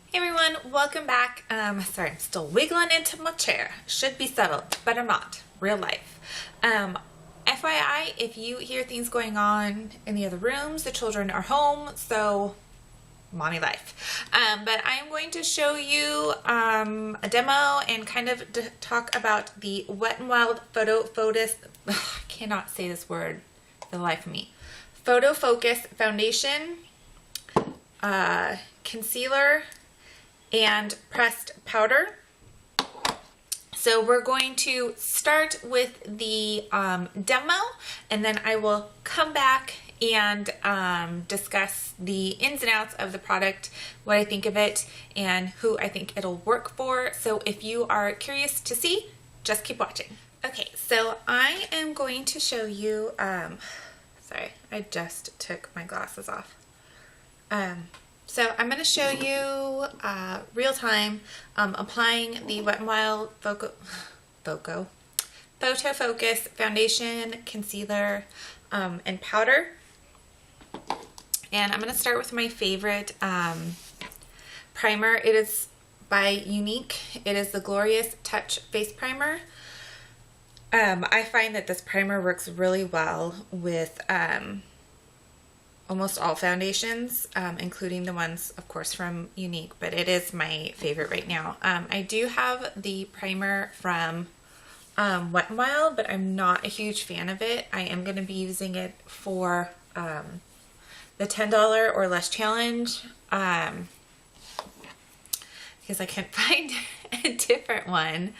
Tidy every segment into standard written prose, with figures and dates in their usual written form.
Hey everyone, welcome back. Sorry, I'm still wiggling into my chair. Should be settled, but I'm not. Real life. FYI, if you hear things going on in the other rooms, the children are home, so mommy life. But I am going to show you a demo and kind of talk about the Wet n Wild PhotoFocus. I cannot say this word for the life of me. PhotoFocus foundation, concealer, and pressed powder. So we're going to start with the demo, and then I will come back and discuss the ins and outs of the product, what I think of it, and who I think it'll work for. So if you are curious to see, just keep watching. Okay, so I am going to show you, sorry, I just took my glasses off. So I'm going to show you real time applying the Wet n Wild PhotoFocus foundation, concealer, and powder. And I'm going to start with my favorite primer. It is by Unique. It is the Glorious Touch Face Primer. I find that this primer works really well with almost all foundations, including the ones, of course, from Unique, but it is my favorite right now. I do have the primer from Wet n Wild, but I'm not a huge fan of it. I am going to be using it for the $10 or less challenge because I can't find a different one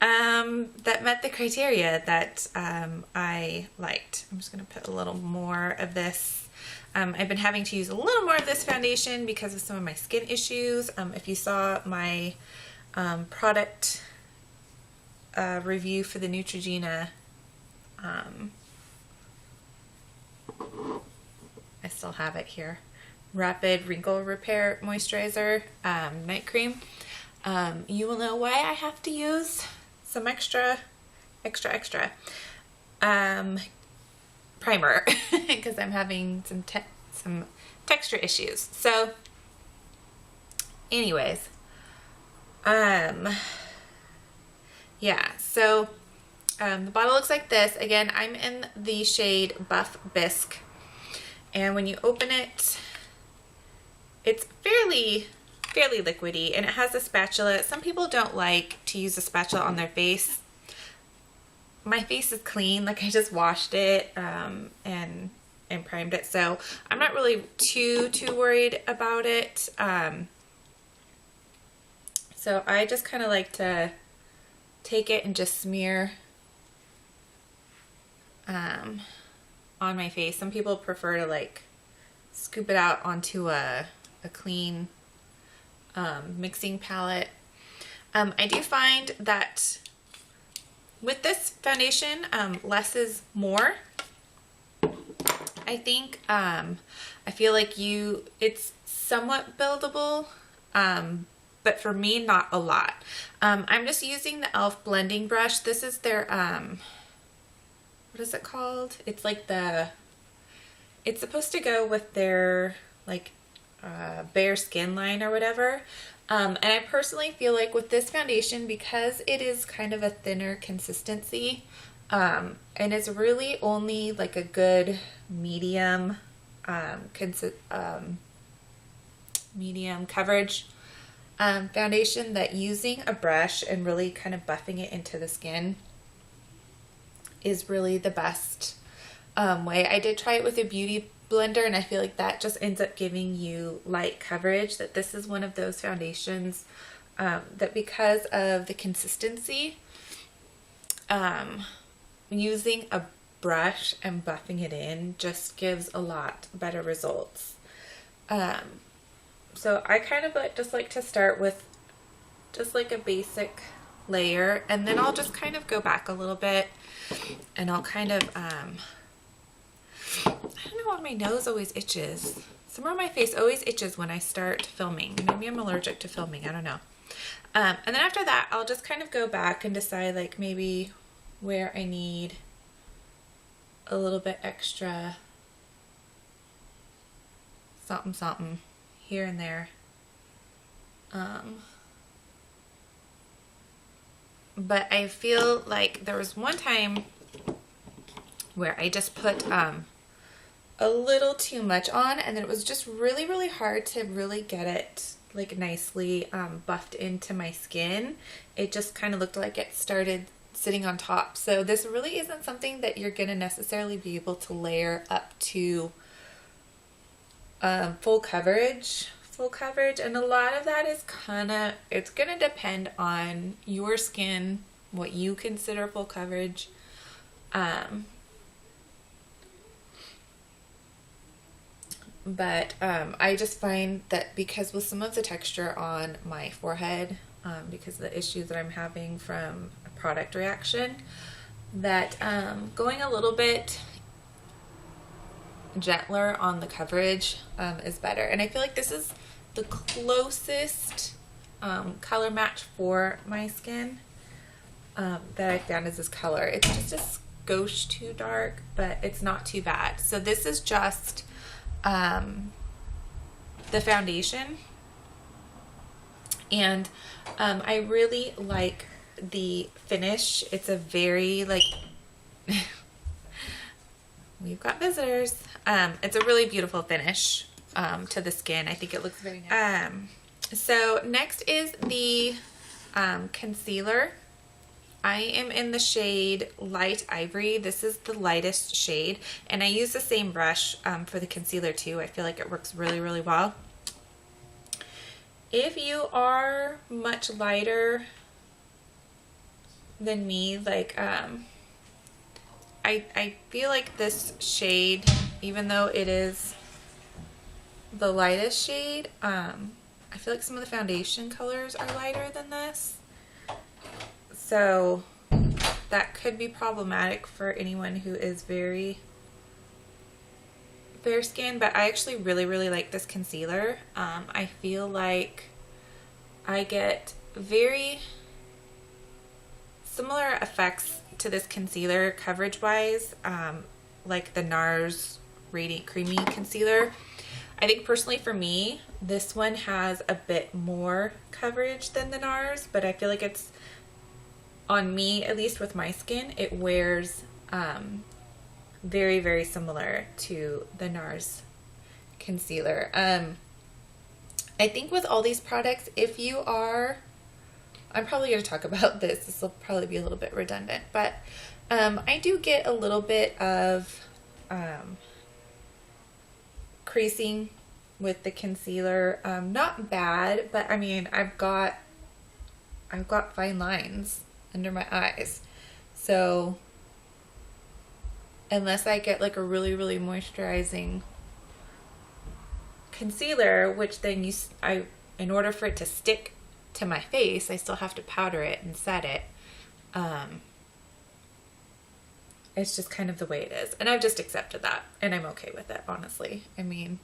that met the criteria that I liked. I'm just going to put a little more of this. I've been having to use a little more of this foundation because of some of my skin issues. If you saw my product review for the Neutrogena, I still have it here, Rapid Wrinkle Repair Moisturizer Night Cream, you will know why I have to use some extra primer because I'm having some texture issues. So anyways, yeah, so the bottle looks like this. Again, I'm in the shade Buff Bisque, and when you open it, it's fairly liquidy, and it has a spatula. Some people don't like to use a spatula on their face. My face is clean, like I just washed it and primed it, so I'm not really too worried about it. So I just kind of like to take it and just smear on my face. Some people prefer to like scoop it out onto a clean mixing palette. I do find that with this foundation, less is more. I think, I feel like it's somewhat buildable, but for me, not a lot. I'm just using the e.l.f. blending brush. This is their, what is it called? It's like it's supposed to go with their, like, bare skin line or whatever. And I personally feel like with this foundation, because it is kind of a thinner consistency, and it's really only like a good medium medium coverage foundation, that using a brush and really kind of buffing it into the skin is really the best way. I did try it with a beauty blender, and I feel like that just ends up giving you light coverage. That this is one of those foundations that, because of the consistency, using a brush and buffing it in just gives a lot better results. So I kind of just like to start with just like a basic layer, and then I'll just kind of go back a little bit, and I'll kind of I don't know why my nose always itches. Somewhere on my face always itches when I start filming. Maybe I'm allergic to filming, I don't know. And then after that, I'll just kind of go back and decide like maybe where I need a little bit extra something here and there. But I feel like there was one time where I just put a little too much on, and then it was just really, really hard to really get it like nicely buffed into my skin. It just kind of looked like it started sitting on top. So this really isn't something that you're gonna necessarily be able to layer up to full coverage, and a lot of that is it's gonna depend on your skin, what you consider full coverage. But I just find that because with some of the texture on my forehead, because of the issues that I'm having from a product reaction, that going a little bit gentler on the coverage is better. And I feel like this is the closest color match for my skin that I found is this color. It's just a skosh too dark, but it's not too bad. So this is just the foundation, and I really like the finish. It's a very like we've got visitors. It's a really beautiful finish to the skin. I think it looks very nice. So next is the concealer. I am in the shade Light Ivory. This is the lightest shade, and I use the same brush for the concealer too. I feel like it works really, really well. If you are much lighter than me, like I feel like this shade, even though it is the lightest shade, I feel like some of the foundation colors are lighter than this. So that could be problematic for anyone who is very fair skin, but I actually really, really like this concealer. I feel like I get very similar effects to this concealer coverage wise, like the NARS Radiant Creamy Concealer. I think personally for me, this one has a bit more coverage than the NARS, but I feel like it's, on me, at least with my skin, it wears very, very similar to the NARS concealer. I think with all these products, if you are, I'm probably going to talk about this. This will probably be a little bit redundant, but I do get a little bit of creasing with the concealer. Not bad, but I mean, I've got fine lines under my eyes. So unless I get like a really, really moisturizing concealer, which then in order for it to stick to my face, I still have to powder it and set it. It's just kind of the way it is. And I've just accepted that, and I'm okay with it, honestly. I mean,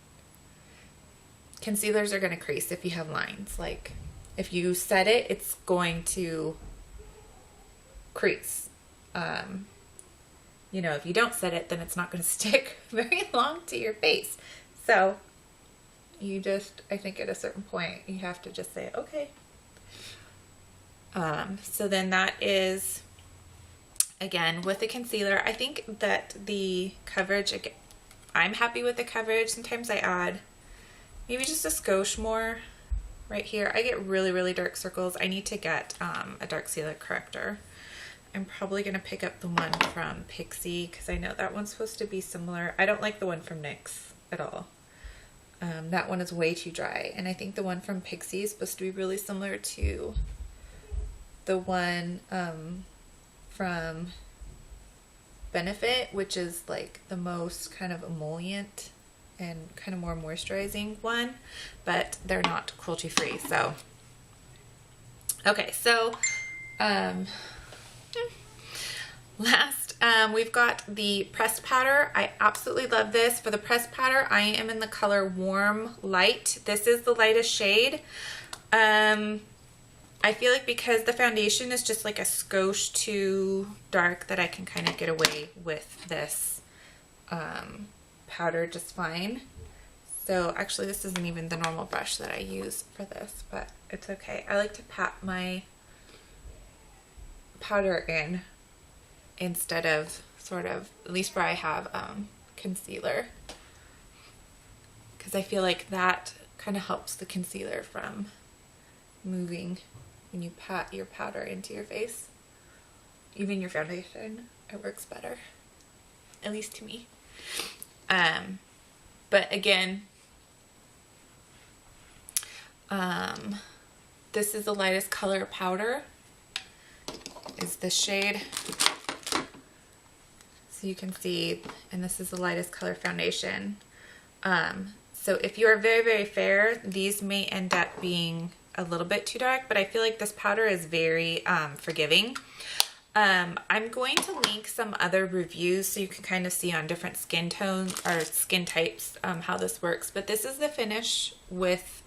concealers are going to crease if you have lines. Like, if you set it, it's going to crease. You know, if you don't set it, then it's not going to stick very long to your face. So you just, I think at a certain point, you have to just say, okay. So then that is, again, with the concealer, I think that the coverage, again, I'm happy with the coverage. Sometimes I add maybe just a skosh more right here. I get really, really dark circles. I need to get a dark circle corrector. I'm probably going to pick up the one from Pixie because I know that one's supposed to be similar. I don't like the one from NYX at all. That one is way too dry. And I think the one from Pixie is supposed to be really similar to the one from Benefit, which is like the most kind of emollient and kind of more moisturizing one, but they're not cruelty free. So, okay, so last, we've got the pressed powder. I absolutely love this. For the pressed powder, I am in the color Warm Light. This is the lightest shade. I feel like because the foundation is just like a skosh too dark, that I can kind of get away with this powder just fine. So actually this isn't even the normal brush that I use for this, but it's okay. I like to pat my powder in instead of sort of, at least where I have concealer, because I feel like that kind of helps the concealer from moving when you pat your powder into your face. Even your foundation, it works better, at least to me. But again, this is the lightest color powder, is this shade. So you can see, and this is the lightest color foundation. So if you are very, very fair, these may end up being a little bit too dark, but I feel like this powder is very forgiving. I'm going to link some other reviews so you can kind of see on different skin tones or skin types how this works. But this is the finish with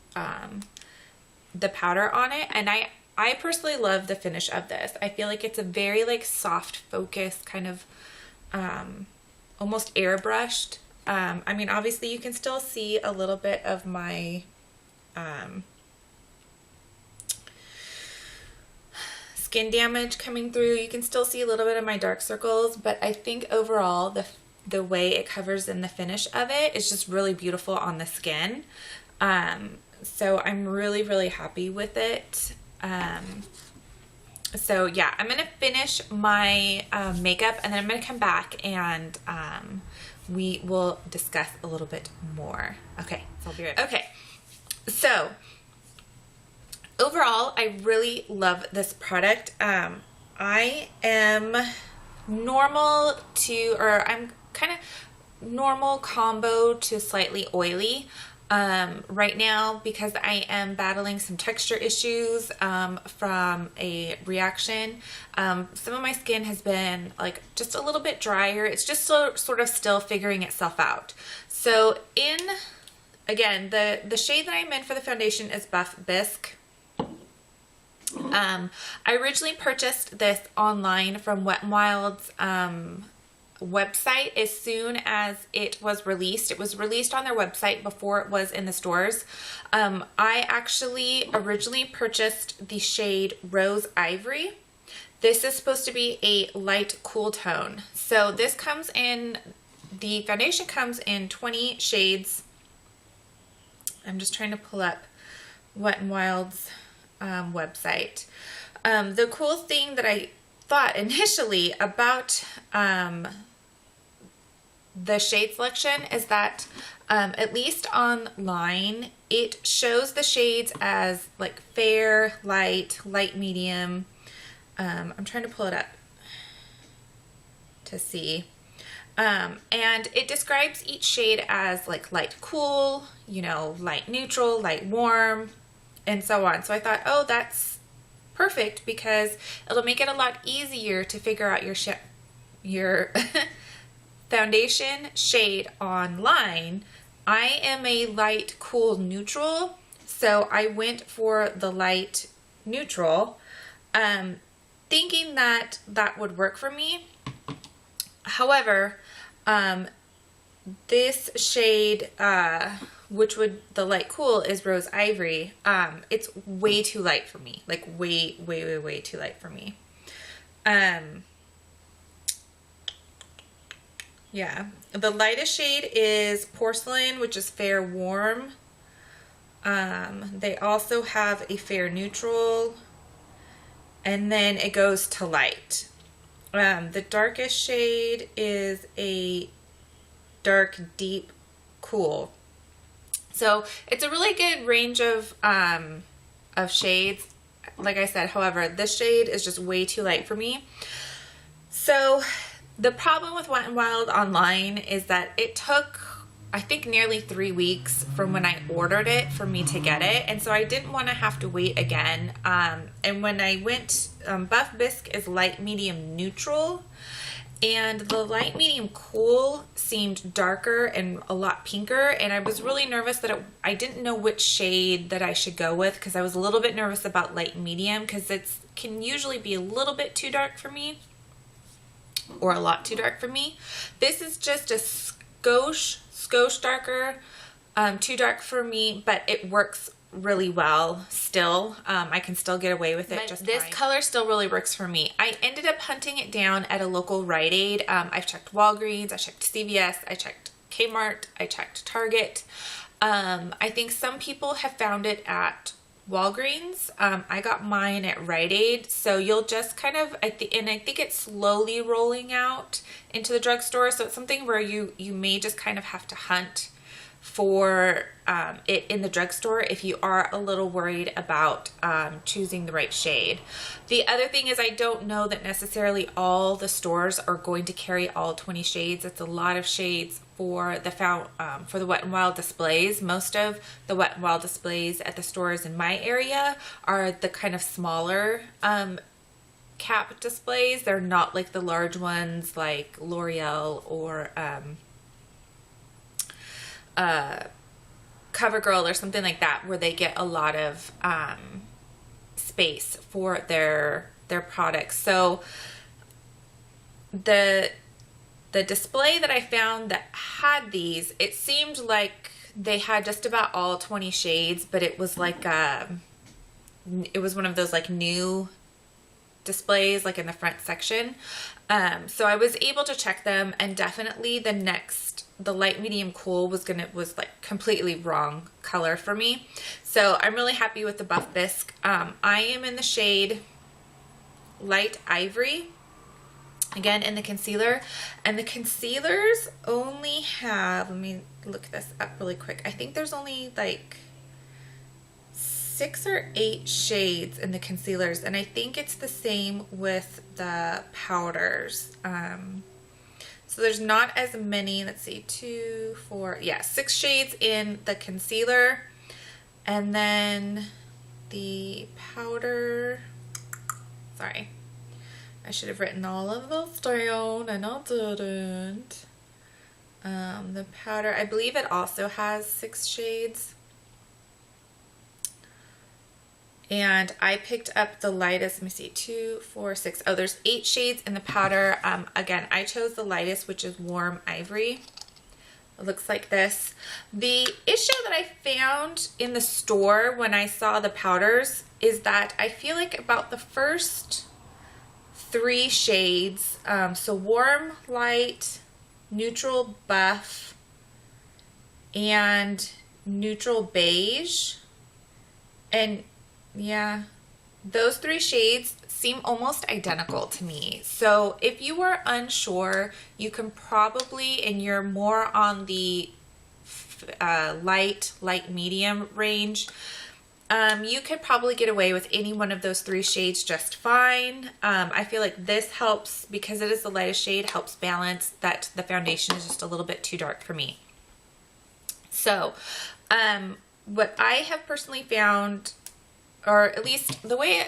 the powder on it, and I personally love the finish of this. I feel like it's a very like soft focus, kind of almost airbrushed. I mean, obviously you can still see a little bit of my skin damage coming through. You can still see a little bit of my dark circles, but I think overall the way it covers in the finish of it is just really beautiful on the skin. So I'm really, really happy with it. So yeah, I'm gonna finish my makeup, and then I'm gonna come back and we will discuss a little bit more. Okay, so I'll be right back. Okay, so overall, I really love this product. I am normal to, or I'm kind of normal combo to slightly oily right now, because I am battling some texture issues from a reaction. Some of my skin has been like just a little bit drier. It's just sort of still figuring itself out. So again, the shade that I'm in for the foundation is Buff Bisque. I originally purchased this online from Wet n Wild's website as soon as it was released. It was released on their website before it was in the stores. I actually originally purchased the shade Rose Ivory. This is supposed to be a light cool tone. So this comes in, the foundation comes in 20 shades. I'm just trying to pull up Wet n Wild's website. The cool thing that I thought initially about the shade selection is that at least online it shows the shades as like fair, light, light medium. I'm trying to pull it up to see. And it describes each shade as like light cool, you know, light neutral, light warm, and so on. So I thought, oh, that's perfect, because it'll make it a lot easier to figure out your foundation shade online. I am a light cool neutral, so I went for the light neutral, thinking that that would work for me. However, this shade, which would, the light cool, is Rose Ivory. It's way too light for me, like way too light for me. Yeah, the lightest shade is Porcelain, which is fair warm. They also have a fair neutral, and then it goes to light. The darkest shade is a dark deep cool. So it's a really good range of shades. Like I said, however, this shade is just way too light for me. So the problem with Wet n Wild online is that it took, I think, nearly 3 weeks from when I ordered it for me to get it. And so I didn't want to have to wait again. And when I went, Buff Bisque is light medium neutral. And the light medium cool seemed darker and a lot pinker, and I was really nervous that I didn't know which shade that I should go with, because I was a little bit nervous about light medium, because it can usually be a little bit too dark for me, or a lot too dark for me. This is just a skosh darker. too dark for me, but it works really well still. I can still get away with it just this fine. Color still really works for me. I ended up hunting it down at a local Rite Aid. I've checked Walgreens, I checked CVS, I checked Kmart, I checked Target. I think some people have found it at Walgreens. I got mine at Rite Aid, so you'll just kind of, and I think it's slowly rolling out into the drugstore, so it's something where you may just kind of have to hunt for it in the drugstore if you are a little worried about choosing the right shade. The other thing is I don't know that necessarily all the stores are going to carry all 20 shades. It's a lot of shades for the Wet n Wild displays. Most of the Wet n Wild displays at the stores in my area are the kind of smaller cap displays. They're not like the large ones like L'Oreal or CoverGirl or something like that, where they get a lot of space for their products. So the display that I found that had these, it seemed like they had just about all 20 shades, but it was like it was one of those like new displays like in the front section. So I was able to check them, and definitely the light medium cool was like completely wrong color for me. So I'm really happy with the Buff Bisque. I am in the shade Light Ivory, again in the concealer, and the concealers only have, let me look this up really quick, I think there's only like 6 or 8 shades in the concealers, and I think it's the same with the powders. So there's not as many, let's see, 2, 4, yeah, 6 shades in the concealer, and then the powder, sorry, I should have written all of those down and I didn't. The powder, I believe it also has 6 shades. And I picked up the lightest, let me see, 2, 4, 6. Oh, there's 8 shades in the powder. Again, I chose the lightest, which is Warm Ivory. It looks like this. The issue that I found in the store when I saw the powders is that I feel like about the first 3 shades, so Warm, Light, Neutral Buff, and Neutral Beige, and yeah, those 3 shades seem almost identical to me. So if you are unsure, you can probably, and you're more on the light medium range, you could probably get away with any one of those 3 shades just fine. I feel like this helps, because it is the lightest shade, helps balance that the foundation is just a little bit too dark for me. So what I have personally found, or at least the way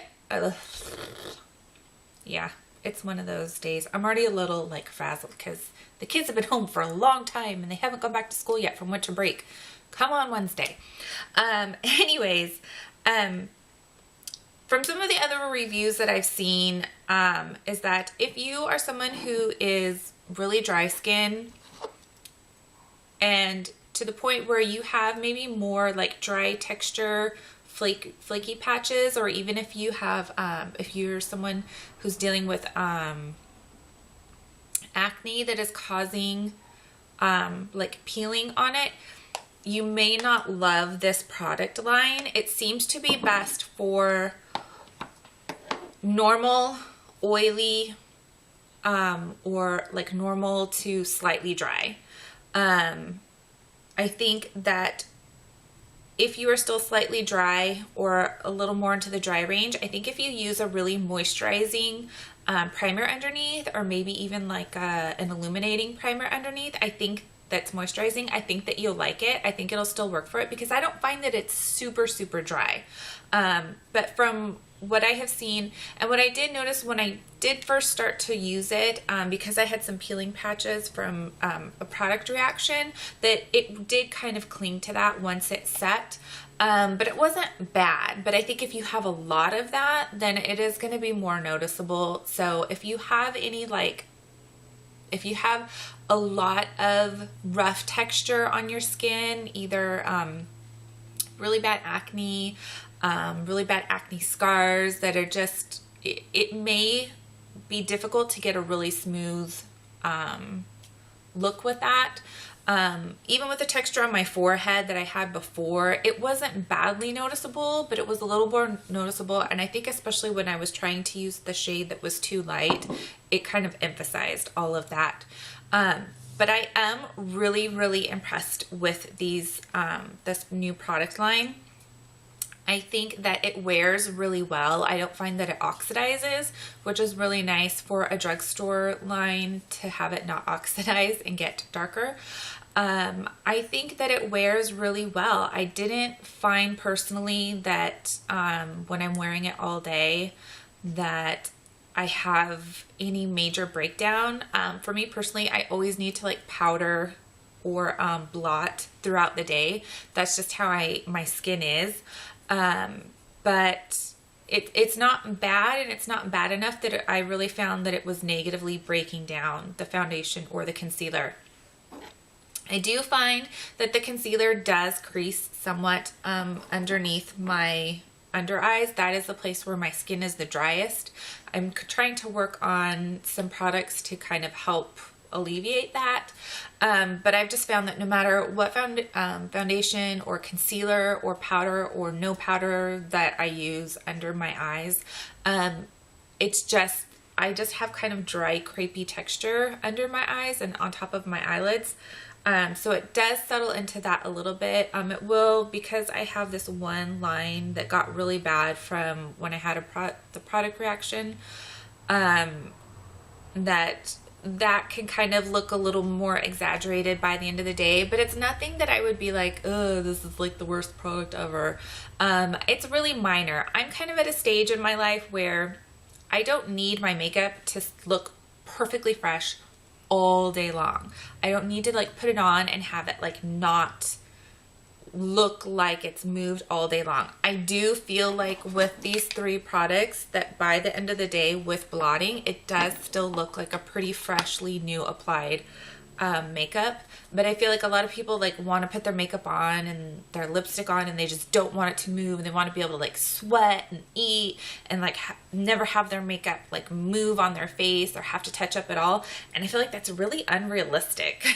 yeah, it's one of those days. I'm already a little like frazzled because the kids have been home for a long time and they haven't gone back to school yet from winter break. Come on Wednesday. Anyways, from some of the other reviews that I've seen, is that if you are someone who is really dry skin, and to the point where you have maybe more like dry texture, flaky patches, or even if you have, if you're someone who's dealing with acne that is causing like peeling on it, you may not love this product line. It seems to be best for normal, oily, or like normal to slightly dry. I think that if you are still slightly dry or a little more into the dry range, I think if you use a really moisturizing primer underneath, or maybe even like an illuminating primer underneath, I think that's moisturizing, I think that you'll like it. I think it'll still work for it, because I don't find that it's super dry. But from what I have seen, and what I did notice when I did first start to use it, because I had some peeling patches from a product reaction, that it did kind of cling to that once it set. But it wasn't bad. But I think if you have a lot of that, then it is going to be more noticeable. So if you have any like if you have a lot of rough texture on your skin, either really bad acne scars that are just, it may be difficult to get a really smooth look with that. Even with the texture on my forehead that I had before, it wasn't badly noticeable, but it was a little more noticeable. And I think especially when I was trying to use the shade that was too light, it kind of emphasized all of that. But I am really, really impressed with these, this new product line. I think that it wears really well. I don't find that it oxidizes, which is really nice for a drugstore line to have it not oxidize and get darker. I think that it wears really well. I didn't find personally that when I'm wearing it all day that I have any major breakdown. For me personally, I always need to like powder or blot throughout the day. That's just how my skin is. But it's not bad, and it's not bad enough that I really found that it was negatively breaking down the foundation or the concealer. I do find that the concealer does crease somewhat underneath my under eyes. That is the place where my skin is the driest. I'm trying to work on some products to kind of help alleviate that. But I've just found that no matter what foundation or concealer or powder or no powder that I use under my eyes, it's just, I just have kind of dry, crepey texture under my eyes and on top of my eyelids. So it does settle into that a little bit. It will, because I have this one line that got really bad from when I had the product reaction, that can kind of look a little more exaggerated by the end of the day, but it's nothing that I would be like, oh, this is like the worst product ever. It's really minor. I'm kind of at a stage in my life where I don't need my makeup to look perfectly fresh all day long. I don't need to like put it on and have it like not look like it's moved all day long. I do feel like with these 3 products that by the end of the day with blotting, it does still look like a pretty freshly new applied makeup. But I feel like a lot of people like want to put their makeup on and their lipstick on and they just don't want it to move, and they want to be able to like sweat and eat and like never have their makeup like move on their face or have to touch up at all. And I feel like that's really unrealistic.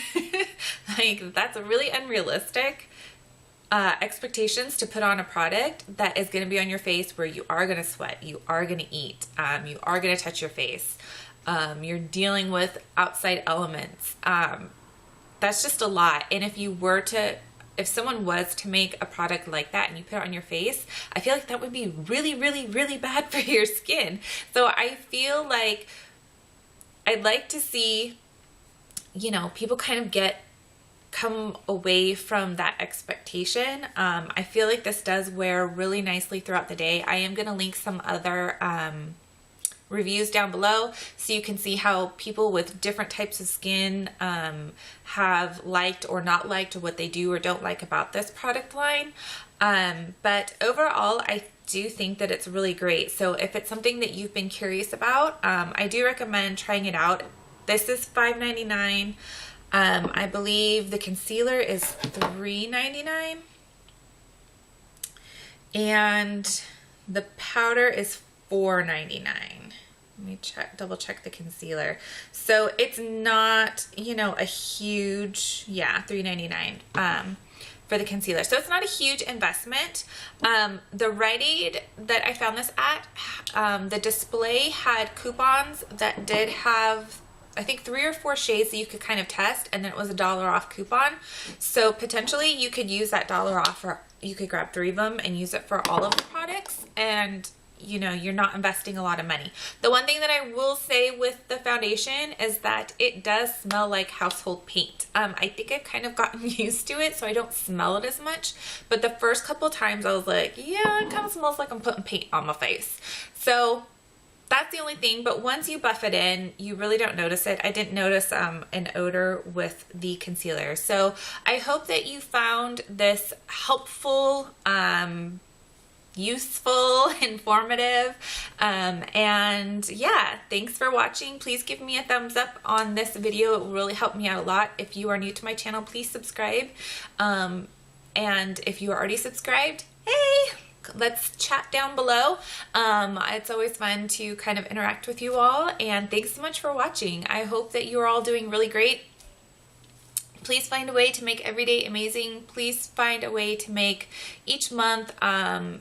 Like that's a really unrealistic expectations to put on a product that is going to be on your face, where you are going to sweat, you are going to eat, you are going to touch your face, you're dealing with outside elements. That's just a lot. And if someone was to make a product like that and you put it on your face, I feel like that would be really, really, really bad for your skin. So I feel like I'd like to see, you know, people kind of come away from that expectation. I feel like this does wear really nicely throughout the day. I am going to link some other reviews down below so you can see how people with different types of skin have liked or not liked, or what they do or don't like about this product line. But overall, I do think that it's really great. So if it's something that you've been curious about, I do recommend trying it out. This is $5.99. I believe the concealer is $3.99 and the powder is $4.99. Let me double check the concealer. So it's not, you know, a huge, yeah, $3.99 for the concealer. So it's not a huge investment. The Rite Aid that I found this at, the display had coupons that did have, I think 3 or 4 shades that you could kind of test, and then it was $1 off coupon. So potentially you could use that $1 off, or you could grab 3 of them and use it for all of the products, and you know, you're not investing a lot of money. The one thing that I will say with the foundation is that it does smell like household paint. I think I've kind of gotten used to it, so I don't smell it as much, but the first couple times I was like, yeah, it kind of smells like I'm putting paint on my face. So that's the only thing, but once you buff it in, you really don't notice it. I didn't notice an odor with the concealer. So I hope that you found this helpful useful, informative, and yeah, thanks for watching. Please give me a thumbs up on this video. It will really help me out a lot. If you are new to my channel, please subscribe, and if you are already subscribed, hey, let's chat down below. It's always fun to kind of interact with you all, and thanks so much for watching. I hope that you are all doing really great. Please find a way to make every day amazing. Please find a way to make each month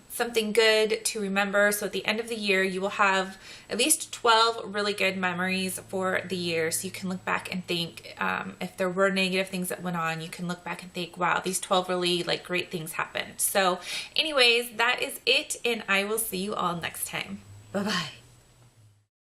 something good to remember. So at the end of the year, you will have at least 12 really good memories for the year. So you can look back and think, if there were negative things that went on, you can look back and think, wow, these 12 really like great things happened. So anyways, that is it, and I will see you all next time. Bye-bye.